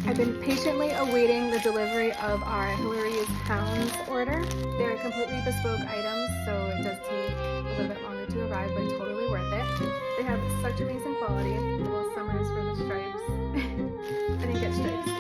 I've been patiently awaiting the delivery of our Hillary's Hounds order. They're completely bespoke items, so it does take a little bit longer to arrive, but totally worth it. They have such amazing quality. Little Summers for the stripes. I didn't get stripes.